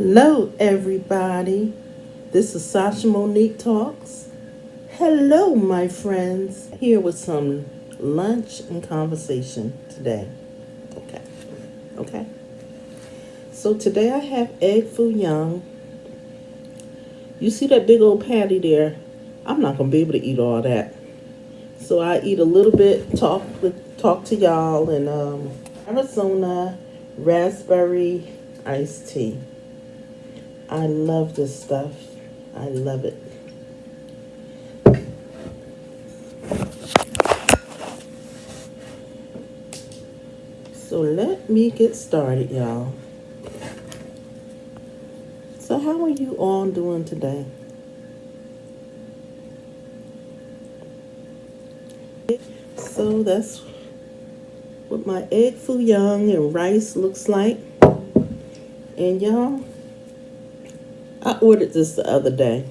Hello, everybody. This is Sasha Monique Talks. Hello, my friends. Here with some lunch and conversation today. Okay. Okay. So today I have egg foo young. You see that big old patty there? I'm not gonna be able to eat all that. So I eat a little bit, talk to y'all, and Arizona raspberry iced tea. I love this stuff. I love it. So let me get started, y'all. So how are you all doing today? So that's what my egg foo young and rice looks like. And y'all, I ordered this the other day.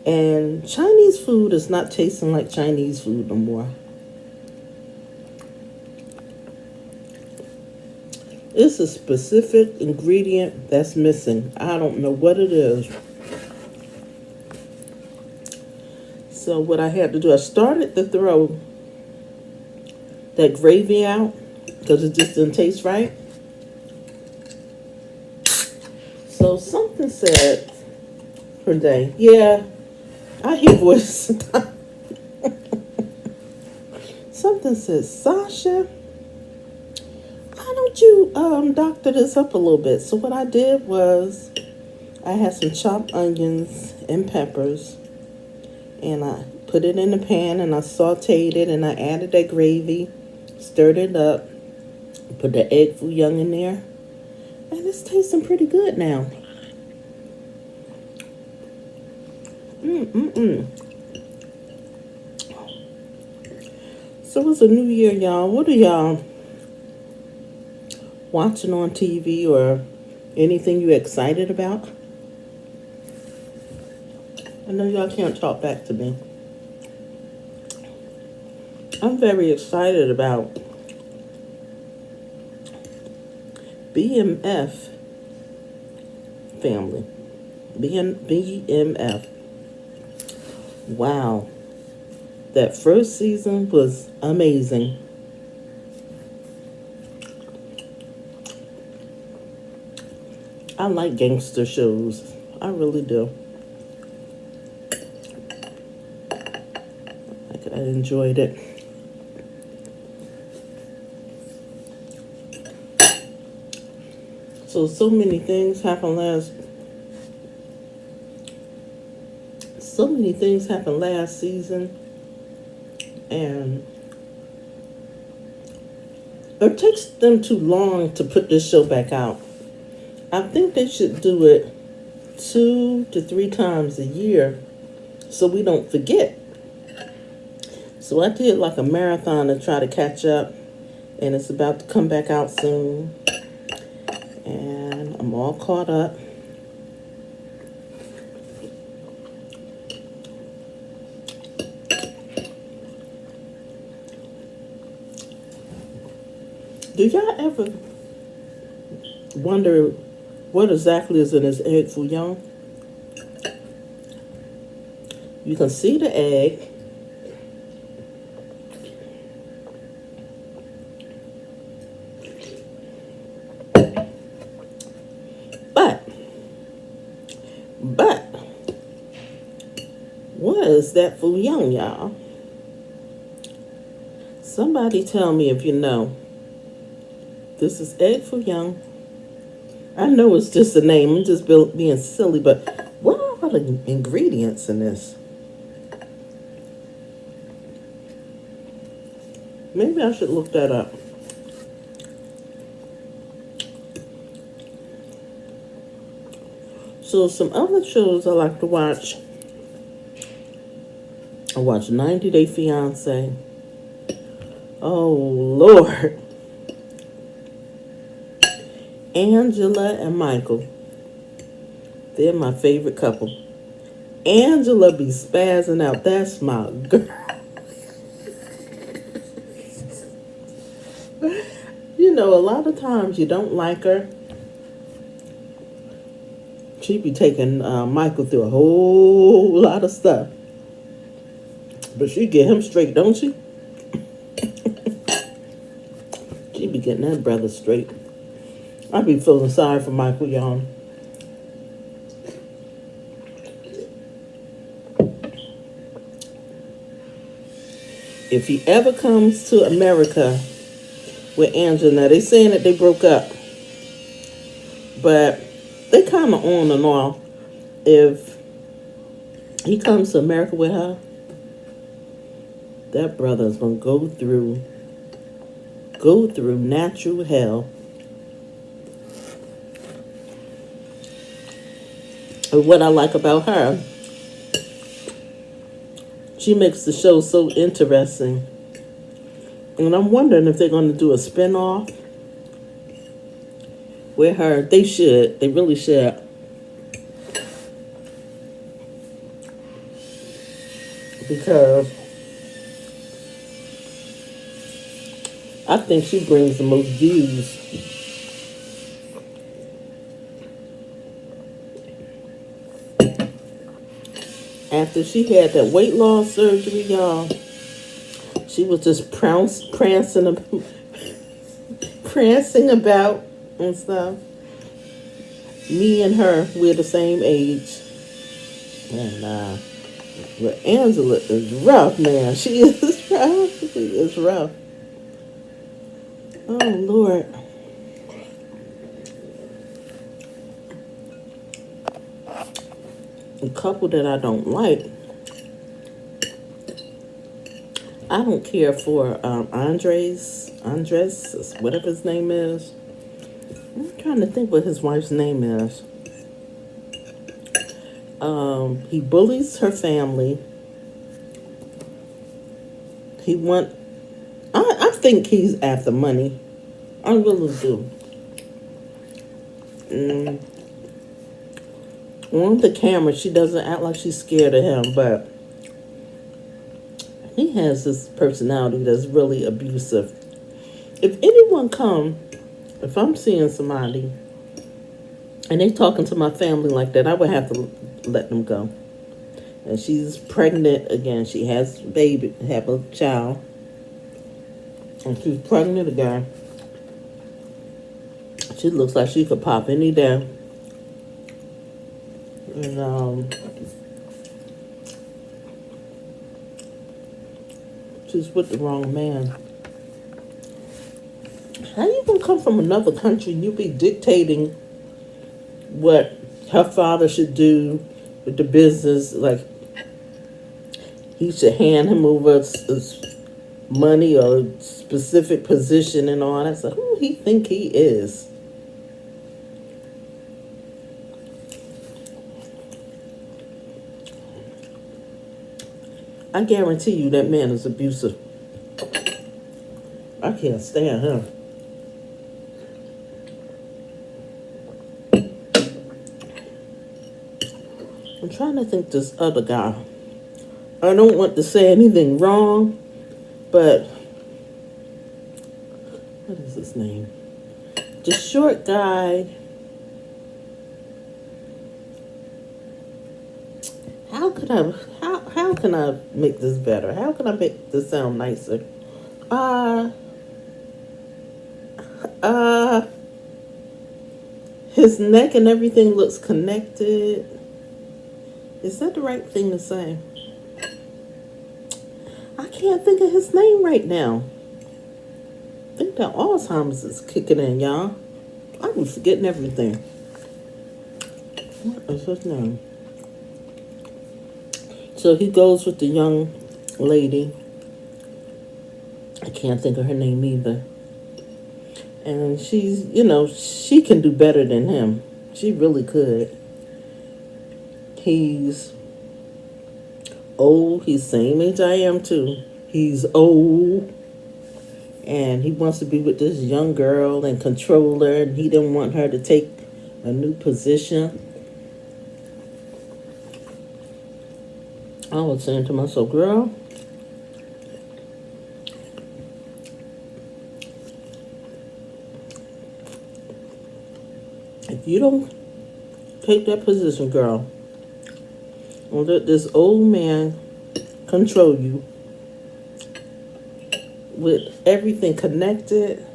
And Chinese food is not tasting like Chinese food no more. It's a specific ingredient that's missing. I don't know what it is. So what I had to do, I started to throw that gravy out because it just didn't taste right. So something said per day, yeah, I hear voices. Something says, Sasha, why don't you doctor this up a little bit? So what I did was I had some chopped onions and peppers, and I put it in the pan and I sauteed it, and I added that gravy, stirred it up, put the egg foo young in there, and it's tasting pretty good now. So it's a new year, y'all. What are y'all watching on TV or anything you excited about? I know y'all can't talk back to me. I'm very excited about BMF family. BMF. Wow. That first season was amazing. I like gangster shows. I really do. I enjoyed it. So many things happened last season, and it takes them too long to put this show back out. I think they should do it 2 to 3 times a year so we don't forget. So I did like a marathon to try to catch up, and it's about to come back out soon, and I'm all caught up. Do y'all ever wonder what exactly is in this egg foo young? You can see the egg. But what is that foo young, y'all? Somebody tell me if you know. This is egg foo young. I know it's just a name. I'm just being silly, but what are all the ingredients in this? Maybe I should look that up. So some other shows I like to watch. I watch 90 Day Fiance. Oh, Lord. Angela and Michael. They're my favorite couple. Angela be spazzing out. That's my girl. You know, a lot of times you don't like her, She be taking Michael through a whole lot of stuff. But she get him straight, don't she? She be getting that brother straight. I be feeling sorry for Michael, y'all. If he ever comes to America with Angela, now they saying that they broke up, but they kind of on and off. If he comes to America with her, that brother is gonna go through natural hell. And what I like about her, she makes the show so interesting. And I'm wondering if they're going to do a spinoff with her. They should. They really should. Because I think she brings the most views. After she had that weight loss surgery, y'all, she was just prancing about and stuff. Me and her, we're the same age. And but Angela is rough, man. She is rough. She is rough. Oh, Lord. A couple that I don't like. I don't care for Andres, whatever his name is. I'm trying to think what his wife's name is. He bullies her family. I think he's after money. I really do. On the camera, she doesn't act like she's scared of him, but he has this personality that's really abusive. If I'm seeing somebody and they talking to my family like that, I would have to let them go. And she's pregnant again. She has a child. And she's pregnant again. She looks like she could pop any day. And she's with the wrong man. How you gonna come from another country and you be dictating what her father should do with the business? Like, he should hand him over money or a specific position and all that. So who he think he is? I guarantee you that man is abusive. I can't stand him. I'm trying to think this other guy. I don't want to say anything wrong, but what is his name? The short guy. How can I make this better? How can I make this sound nicer? His neck and everything looks connected. Is that the right thing to say? I can't think of his name right now. I think that Alzheimer's is kicking in, y'all. I'm forgetting everything. What is his name? So he goes with the young lady. I can't think of her name either. And she's, she can do better than him. She really could. He's old. He's same age I am too. He's old. And he wants to be with this young girl and control her. And he didn't want her to take a new position. I was saying to myself, girl, if you don't Take that position, girl. Don't let this old man control you with everything connected.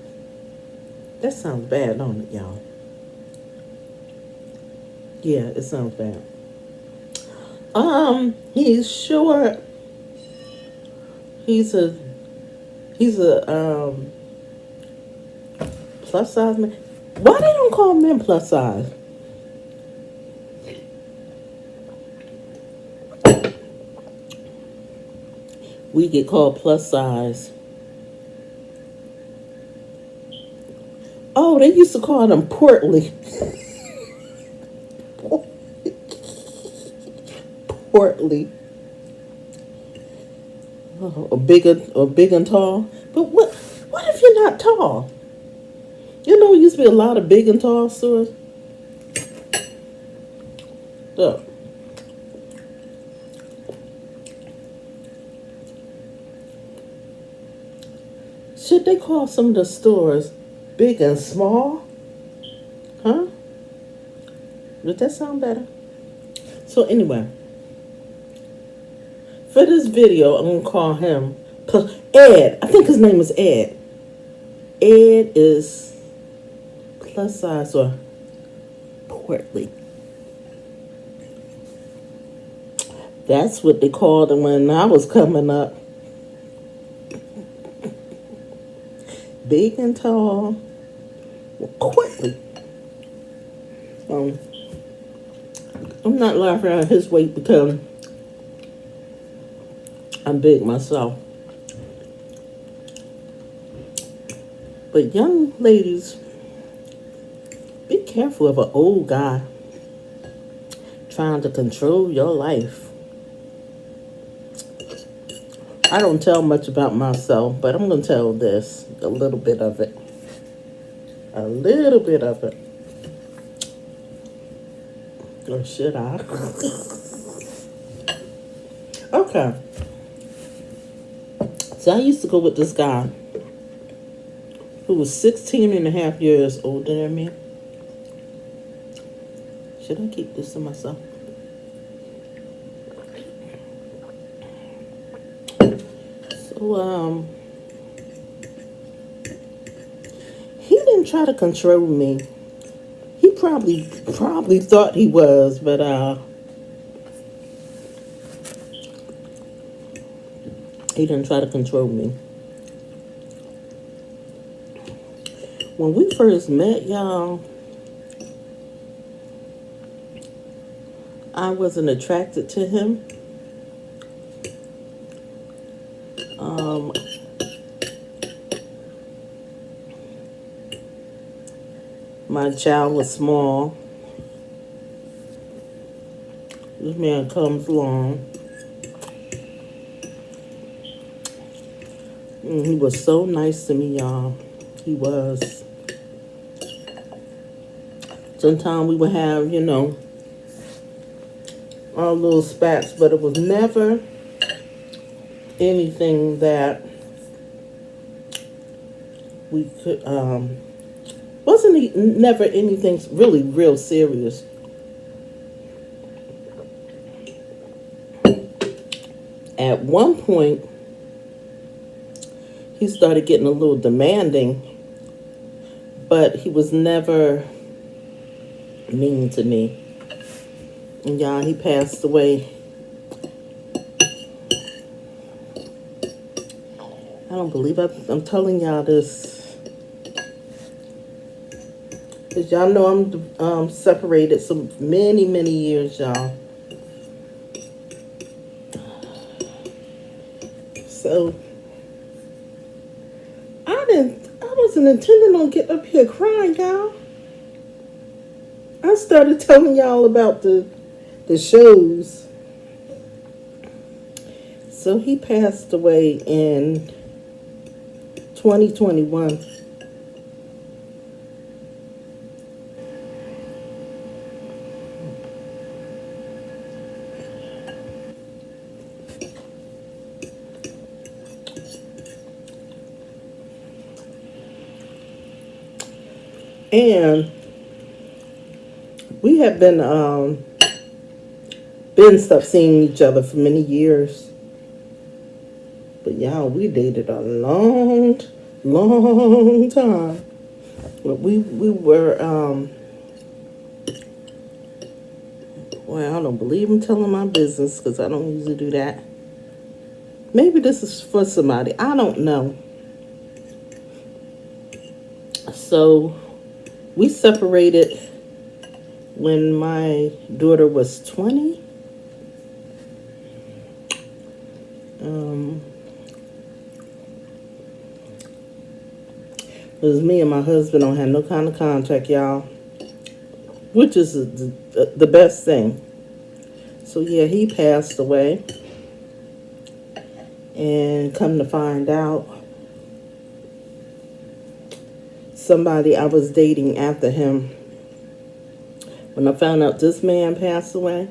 That sounds bad, don't it, y'all? Yeah, it sounds bad. He's short. He's a plus size man. Why they don't call men plus size? We get called plus size. Oh, they used to call them portly. Portly. Oh, or big and tall. But what if you're not tall? You know, there used to be a lot of big and tall stores. Look. Should they call some of the stores big and small? Huh? Would that sound better? So anyway, for this video, I'm going to call him Ed. I think his name is Ed. Ed is plus size or portly. That's what they called him when I was coming up. Big and tall, portly. I'm not laughing at his weight because I'm big myself. But young ladies, be careful of an old guy trying to control your life. I don't tell much about myself, but I'm going to tell this, a little bit of it. A little bit of it. Or should I? Okay. So I used to go with this guy who was 16 and a half years older than me. Should I keep this to myself? So, he didn't try to control me. He probably thought he was, but he didn't try to control me. When we first met, y'all, I wasn't attracted to him. My child was small. This man comes along. And he was so nice to me, y'all. He was. Sometimes we would have, our little spats, but it was never anything that we could, never anything really real serious. At one point, he started getting a little demanding, but he was never mean to me. And y'all, he passed away. I don't believe I'm telling y'all this. Because y'all know I'm separated so many, many years, y'all. So, I wasn't intending on getting up here crying, y'all. I started telling y'all about the shows. So he passed away in 2021. And We have been stopped seeing each other for many years. But y'all, we dated a long time. But we were well, I don't believe in telling my business because I don't usually do that. Maybe this is for somebody. I don't know. So we separated when my daughter was 20. It was me and my husband don't have no kind of contact, y'all, which is the best thing. So yeah, he passed away, and come to find out, somebody I was dating after him, when I found out this man passed away,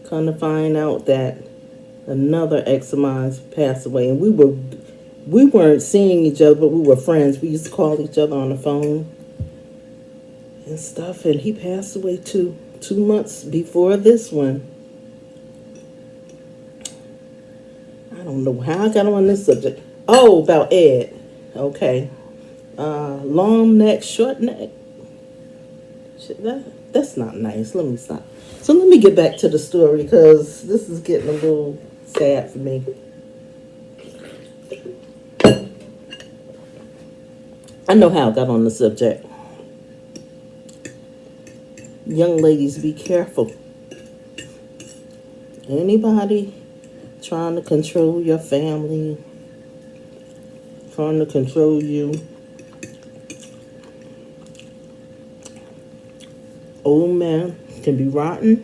come to find out that another ex of mine passed away, and we weren't seeing each other, but we were friends. We used to call each other on the phone and stuff, and he passed away 2 months before this one. I don't know how I got on this subject. Oh, about Ed. Okay. Long neck, short neck. That's not nice. Let me stop. So let me get back to the story because this is getting a little sad for me. I know how I got on the subject. Young ladies, be careful. Anybody trying to control your family, trying to control you. Old men can be rotten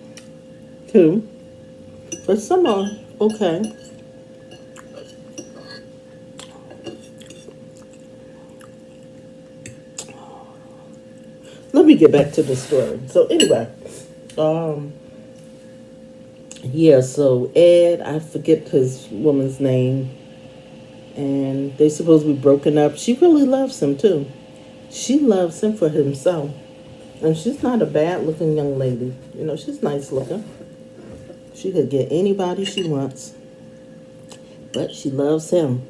too, but some are okay. Let me get back to the story. So anyway, yeah, so Ed, I forget his woman's name, and they supposed to be broken up. She really loves him too. She loves him for himself. And she's not a bad looking young lady. You know, she's nice looking. She could get anybody she wants. But she loves him.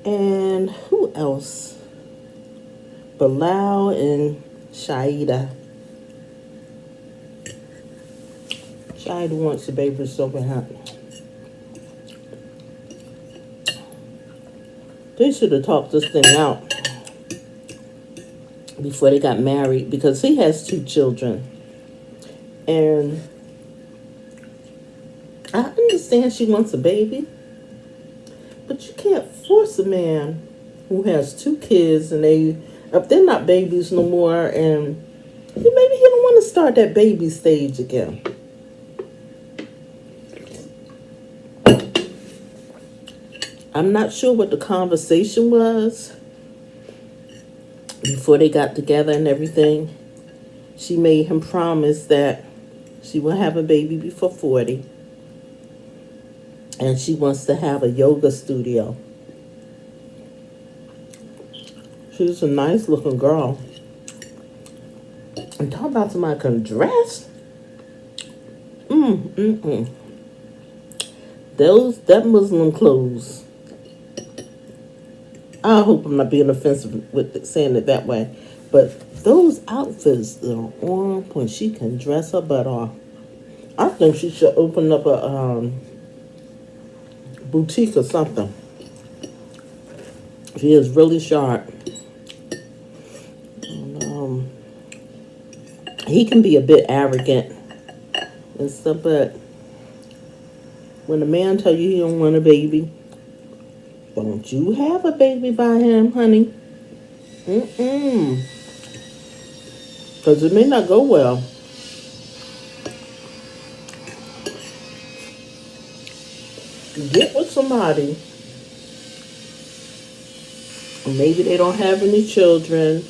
And who else? Bilal and Shaida. Shaida wants the baby so bad. They should have talked this thing out before they got married, because he has 2 children. And I understand she wants a baby, but you can't force a man who has 2 kids and if they're not babies no more, and maybe he don't want to start that baby stage again. I'm not sure what the conversation was before they got together and everything. She made him promise that she will have a baby before 40. And she wants to have a yoga studio. She's a nice looking girl. And talk about somebody can dress. That Muslim clothes. I hope I'm not being offensive with saying it that way. But those outfits are on point. She can dress her butt off. I think she should open up a boutique or something. She is really sharp. And, he can be a bit arrogant and stuff, but when a man tell you he don't want a baby, don't you have a baby by him, honey? Because it may not go well. Get with somebody. Maybe they don't have any children.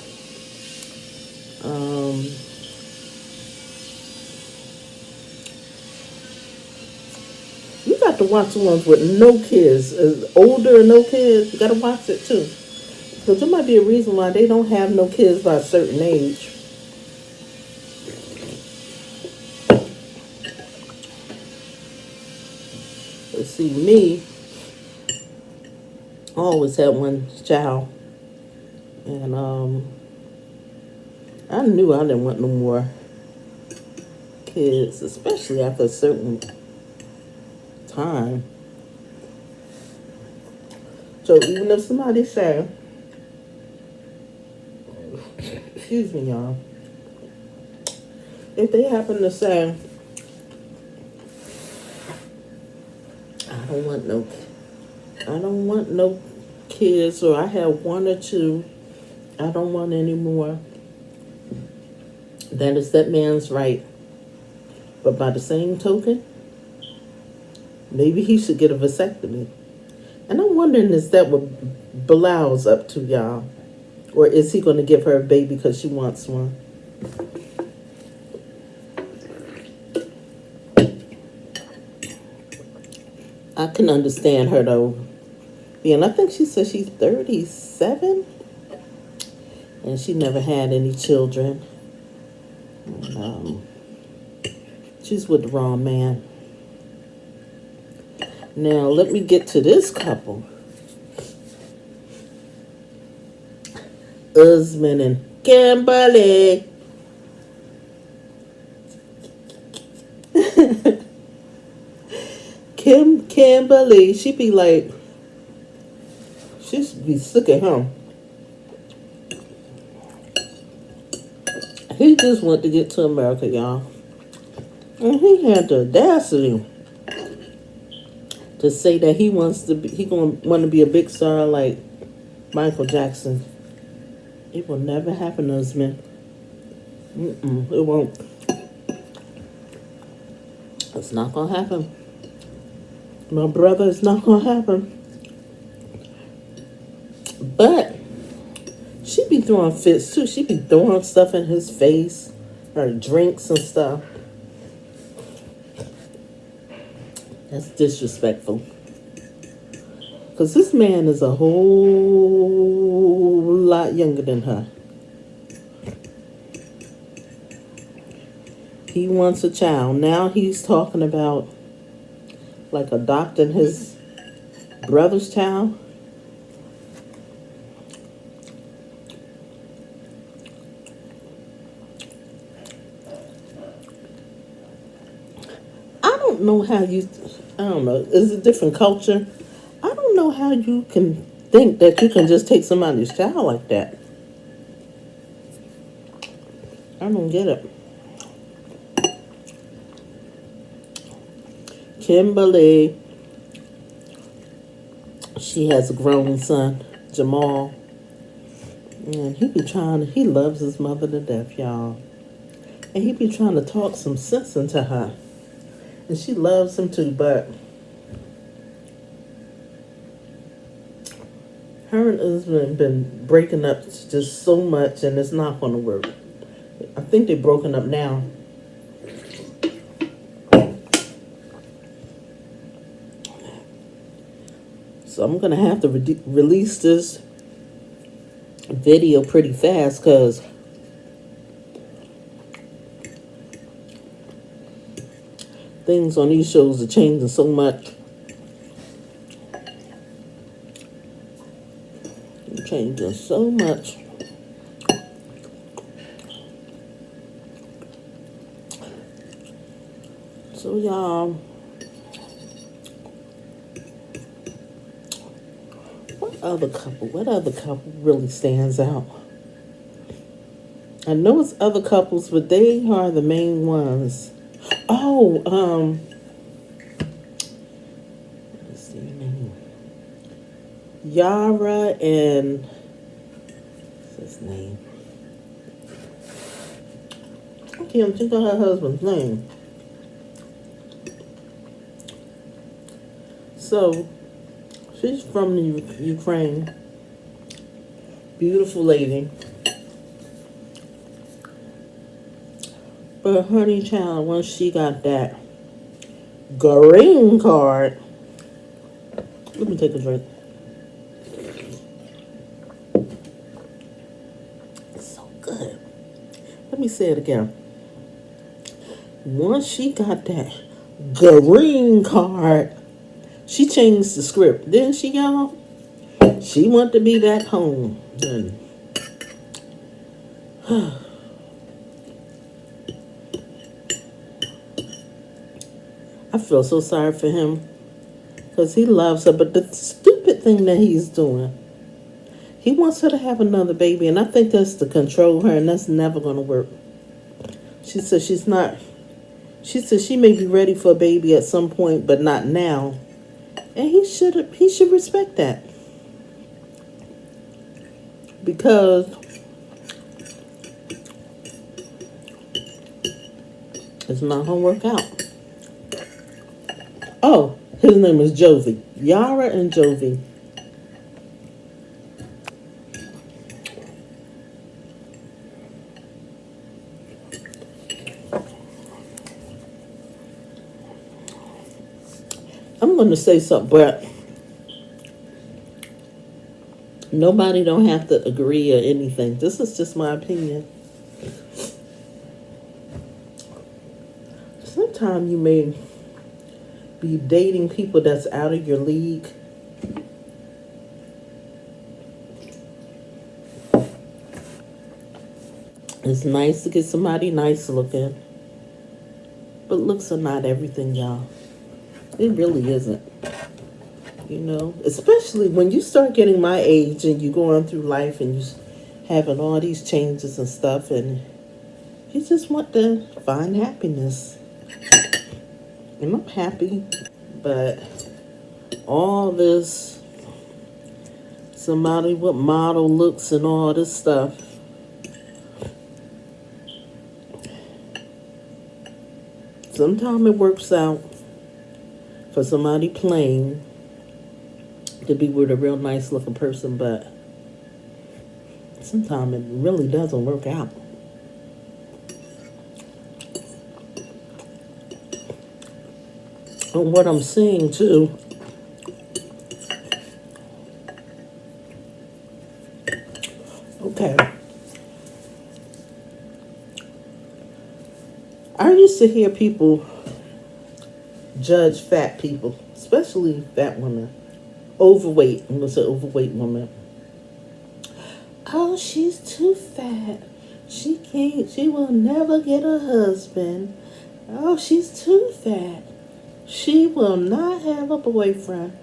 You got to watch the ones with no kids. Older and no kids. You got to watch it too. So there might be a reason why they don't have no kids by a certain age. But see, me, I always had one child. And I knew I didn't want no more kids, especially after a certain time. So even if somebody say, excuse me, y'all, if they happen to say, I don't want no kids, or I have one or two, I don't want any more, that is that man's right. But by the same token, maybe he should get a vasectomy. And I'm wondering, is that what Bilal's up to, y'all? Or is he going to give her a baby because she wants one? I can understand her, though. And I think she said she's 37. And she never had any children. And, she's with the wrong man. Now, let me get to this couple. Usman and Kimberly. Kimberly, she be like, she be sick of him. He just went to get to America, y'all. And he had the audacity to say that he want to be a big star like Michael Jackson. It will never happen, husband. It won't. It's not gonna happen. My brother, it's not gonna happen. But she be throwing fits too. She be throwing stuff in his face, or drinks and stuff. That's disrespectful. Because this man is a whole lot younger than her. He wants a child. Now he's talking about like adopting his brother's child. I don't know, it's a different culture. I don't know how you can think that you can just take somebody's child like that. I don't get it. Kimberly, she has a grown son, Jamal. And he loves his mother to death, y'all. And he be trying to talk some sense into her. And she loves him too, but her and Usman have been breaking up just so much, and it's not going to work. I think they're broken up now. So I'm going to have to release this video pretty fast, because things on these shows are changing so much. They're changing so much. So y'all, what other couple really stands out? I know it's other couples, but they are the main ones. Oh, what's their name? Yara and what's his name? I can't think of her husband's name. So she's from the Ukraine. Beautiful lady. But honey child, once she got that green card, let me take a drink. Let me say it again. Once she got that green card, she changed the script, didn't she, y'all? She wanted to be back home. And I feel so sorry for him because he loves her. But the stupid thing that he's doing, he wants her to have another baby, and I think that's to control her, and that's never going to work. She said she's not. She said she may be ready for a baby at some point, but not now. And he should respect that. Because it's not going to work out. Oh, his name is Jovi. Yara and Jovi. I'm going to say something, but nobody don't have to agree or anything. This is just my opinion. Sometimes you may be dating people that's out of your league. It's nice to get somebody nice looking, but looks are not everything, y'all. It really isn't. You know, especially when you start getting my age and you going through life and you having all these changes and stuff, and you just want to find happiness. And I'm happy, but all this, somebody with model looks and all this stuff, sometimes it works out for somebody plain to be with a real nice looking person, but sometimes it really doesn't work out. And what I'm seeing too, okay, I used to hear people judge fat people, especially fat women, overweight. I'm gonna say overweight woman. Oh, she's too fat. She will never get a husband. Oh, she's too fat. She will not have a boyfriend.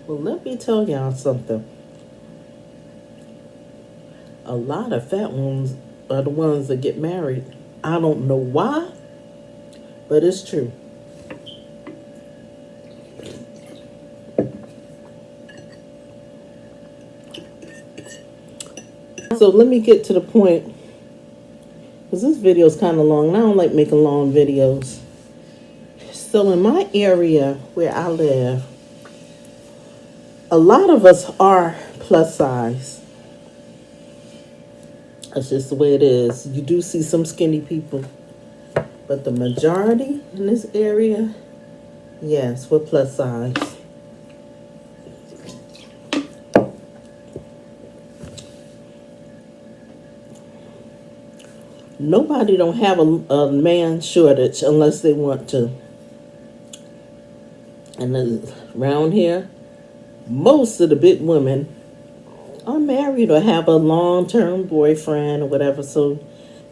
Well, let me tell y'all something. A lot of fat ones are the ones that get married. I don't know why, but it's true. So let me get to the point, because this video is kind of long, and I don't like making long videos. So in my area where I live, a lot of us are plus size. That's just the way it is. You do see some skinny people, but the majority in this area, yes, we're plus size. Nobody don't have a man shortage unless they want to. And then around here, most of the big women are married or have a long-term boyfriend or whatever, so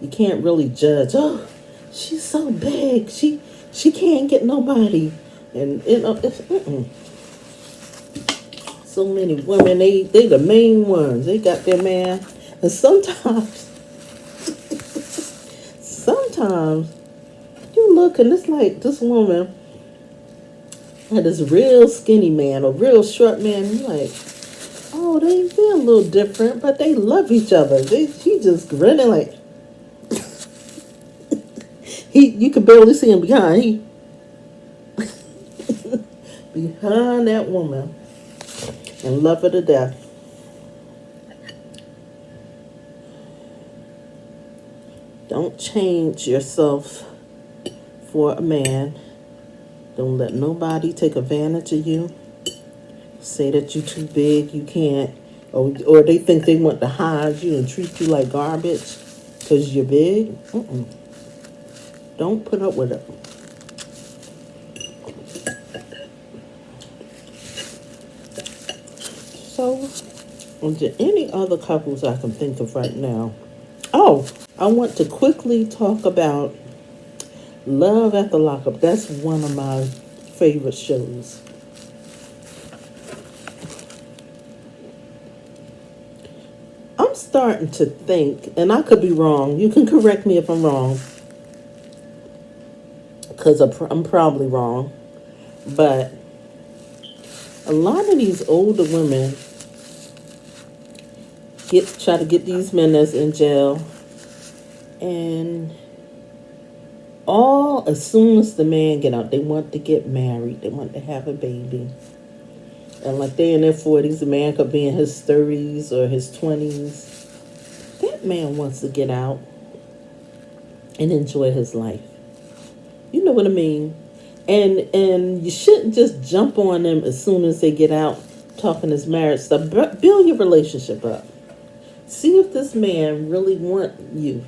you can't really judge. Oh, she's so big, she can't get nobody. And you know, so many women, they the main ones. They got their man, and sometimes you look and it's like this woman had this real skinny man or real short man, and you're like, oh, they're a little different, but they love each other. She just grinning like you could barely see him behind. Behind that woman and love her to death. Don't change yourself for a man. Don't let nobody take advantage of you. Say that you're too big, you can't. Or they think they want to hide you and treat you like garbage. because you're big. Don't put up with it. So, are there any other couples I can think of right now? Oh, I want to quickly talk about Love After Lockup. That's one of my favorite shows. I'm starting to think, and I could be wrong. You can correct me if I'm wrong, because I'm probably wrong. But a lot of these older women try to get these men that's in jail, and as soon as the man get out, they want to get married. They want to have a baby. And like they in their 40s, the man could be in his 30s or his 20s. That man wants to get out and enjoy his life. You know what I mean? And you shouldn't just jump on them as soon as they get out talking this marriage stuff. Build your relationship up. See if this man really want you,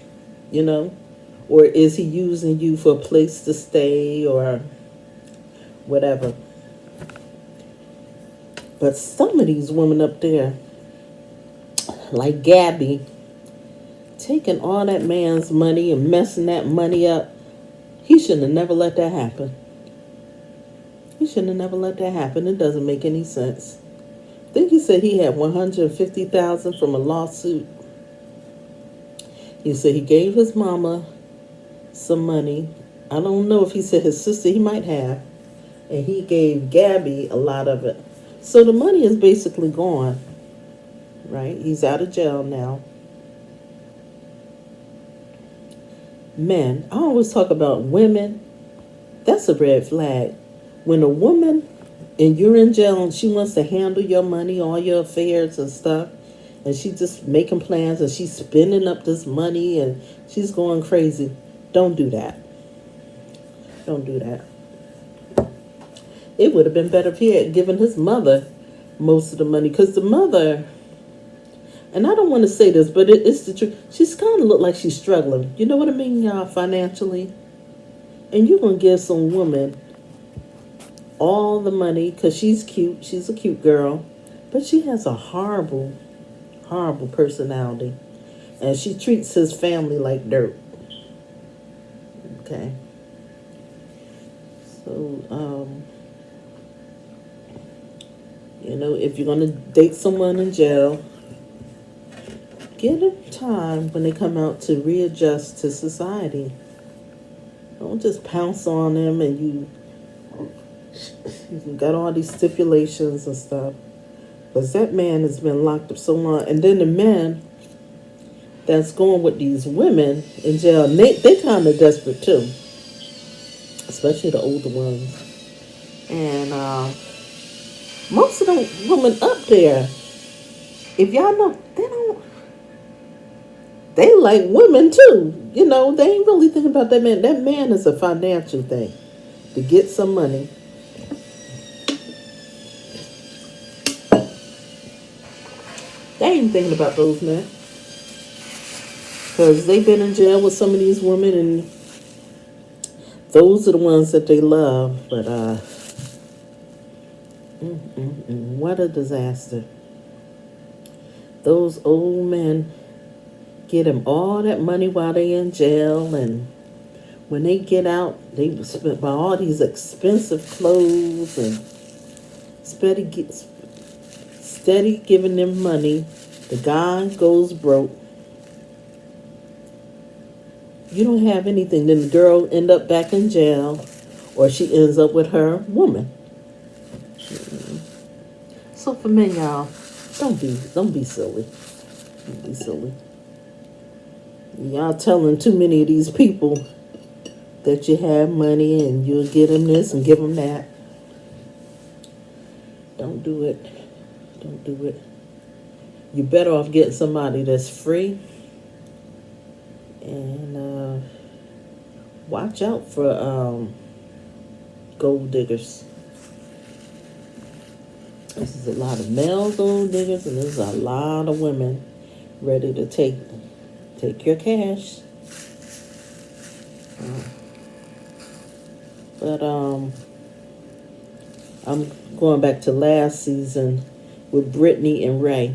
or is he using you for a place to stay or whatever. But some of these women up there, like Gabby, taking all that man's money and messing that money up, he shouldn't have never let that happen. He shouldn't have never let that happen. It doesn't make any sense. I think he said he had $150,000 from a lawsuit. He said he gave his mama some money. I don't know if he said his sister, he might have. And he gave Gabby a lot of it. So the money is basically gone, right? He's out of jail now. Men, I always talk about women. That's a red flag. When a woman, and you're in jail and she wants to handle your money, all your affairs and stuff, and she's just making plans and she's spending up this money and she's going crazy, don't do that. Don't do that. It would have been better if he had given his mother most of the money, because the mother, and I don't want to say this, but it's the truth, she's kind of look like she's struggling. You know what I mean, y'all, financially? And you're going to give some woman all the money because she's cute. She's a cute girl. But she has a horrible, horrible personality. And she treats his family like dirt. Okay. So, if you're going to date someone in jail, give them time when they come out to readjust to society. Don't just pounce on them and you got all these stipulations and stuff. Because that man has been locked up so long. And then the men that's going with these women in jail, they kind of desperate too. Especially the older ones. And most of the women up there, if y'all know, they like women too. They ain't really thinking about that man. That man is a financial thing. To get some money. They ain't thinking about those men. Because they've been in jail with some of these women, and those are the ones that they love. But, what a disaster. Those old men get them all that money while they in jail, and when they get out, they buy all these expensive clothes and steady giving them money. The guy goes broke. You don't have anything. Then the girl end up back in jail, or she ends up with her woman. So for men, y'all, don't be silly. Don't be silly. Y'all telling too many of these people that you have money and you'll get them this and give them that. Don't do it. Don't do it. You're better off getting somebody that's free. And watch out for gold diggers. This is a lot of male gold diggers, and there's a lot of women ready to take Take your cash. But I'm going back to last season with Brittany and Ray.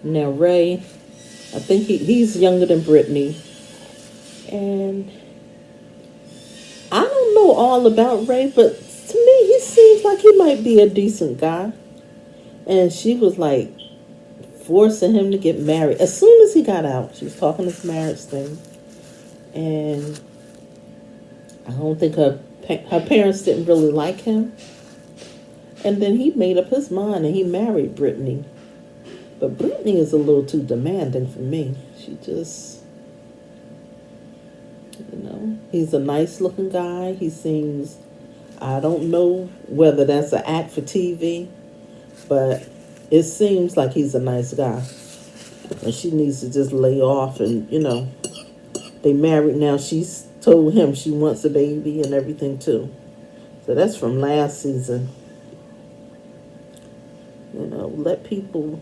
Now Ray, I think he's younger than Brittany. And I don't know all about Ray, but to me he seems like he might be a decent guy. And she was like forcing him to get married. As soon as he got out, she was talking this marriage thing. And I don't think her parents didn't really like him. And then he made up his mind and he married Brittany. But Brittany is a little too demanding for me. She just, he's a nice looking guy. He seems, I don't know whether that's an act for TV, but it seems like he's a nice guy. And she needs to just lay off and, they married now. She's told him she wants a baby and everything too. So that's from last season. Let people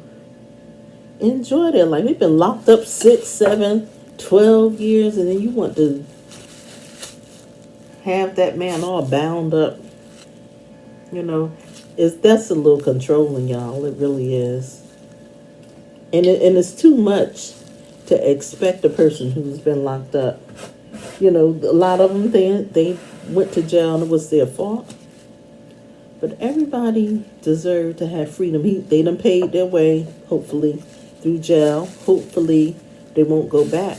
enjoy their life. We've been locked up 6, 7, 12 years, and then you want to have that man all bound up. That's a little controlling, y'all. It really is. And it's too much to expect a person who's been locked up. A lot of them, they went to jail and it was their fault. But everybody deserved to have freedom. They done paid their way, hopefully, through jail. Hopefully, they won't go back.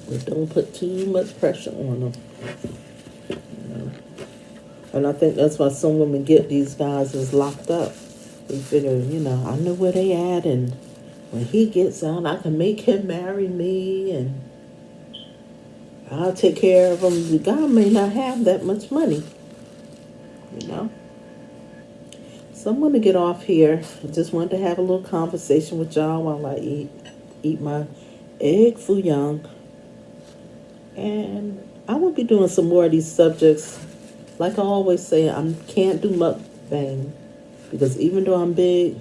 But don't put too much pressure on them. And I think that's why some women get these guys is locked up. They figure, I know where they at, and when he gets out, I can make him marry me, and I'll take care of him. The guy may not have that much money, So I'm going to get off here. I just wanted to have a little conversation with y'all while I eat my egg foo young. And I will be doing some more of these subjects. Like I always say, I can't do mukbang because even though I'm big,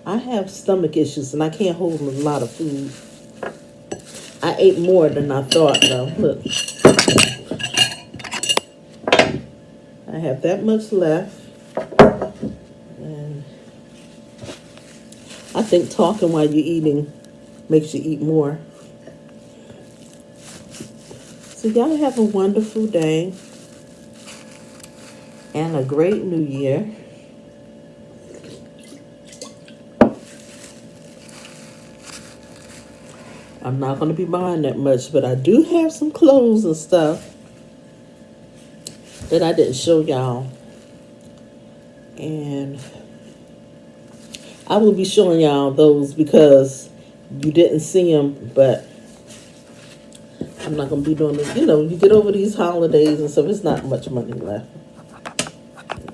I have stomach issues and I can't hold a lot of food. I ate more than I thought, though. Look. I have that much left. And I think talking while you're eating makes you eat more. So y'all have a wonderful day and a great new year. I'm not going to be buying that much, but I do have some clothes and stuff that I didn't show y'all. And I will be showing y'all those because you didn't see them, but I'm not going to be doing this. You get over these holidays and stuff, it's not much money left.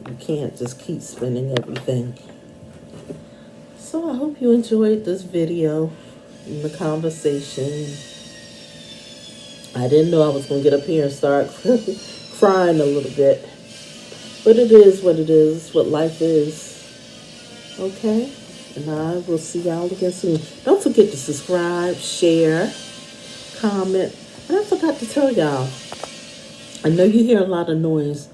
You can't just keep spending everything. So I hope you enjoyed this video and the conversation. I didn't know I was going to get up here and start crying a little bit. But it is what it is, what life is. Okay? And I will see y'all again soon. Don't forget to subscribe, share, comment. And I forgot to tell y'all, I know you hear a lot of noise.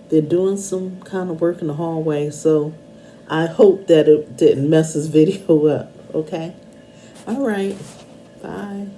They're doing some kind of work in the hallway, so I hope that it didn't mess this video up, okay? All right. Bye.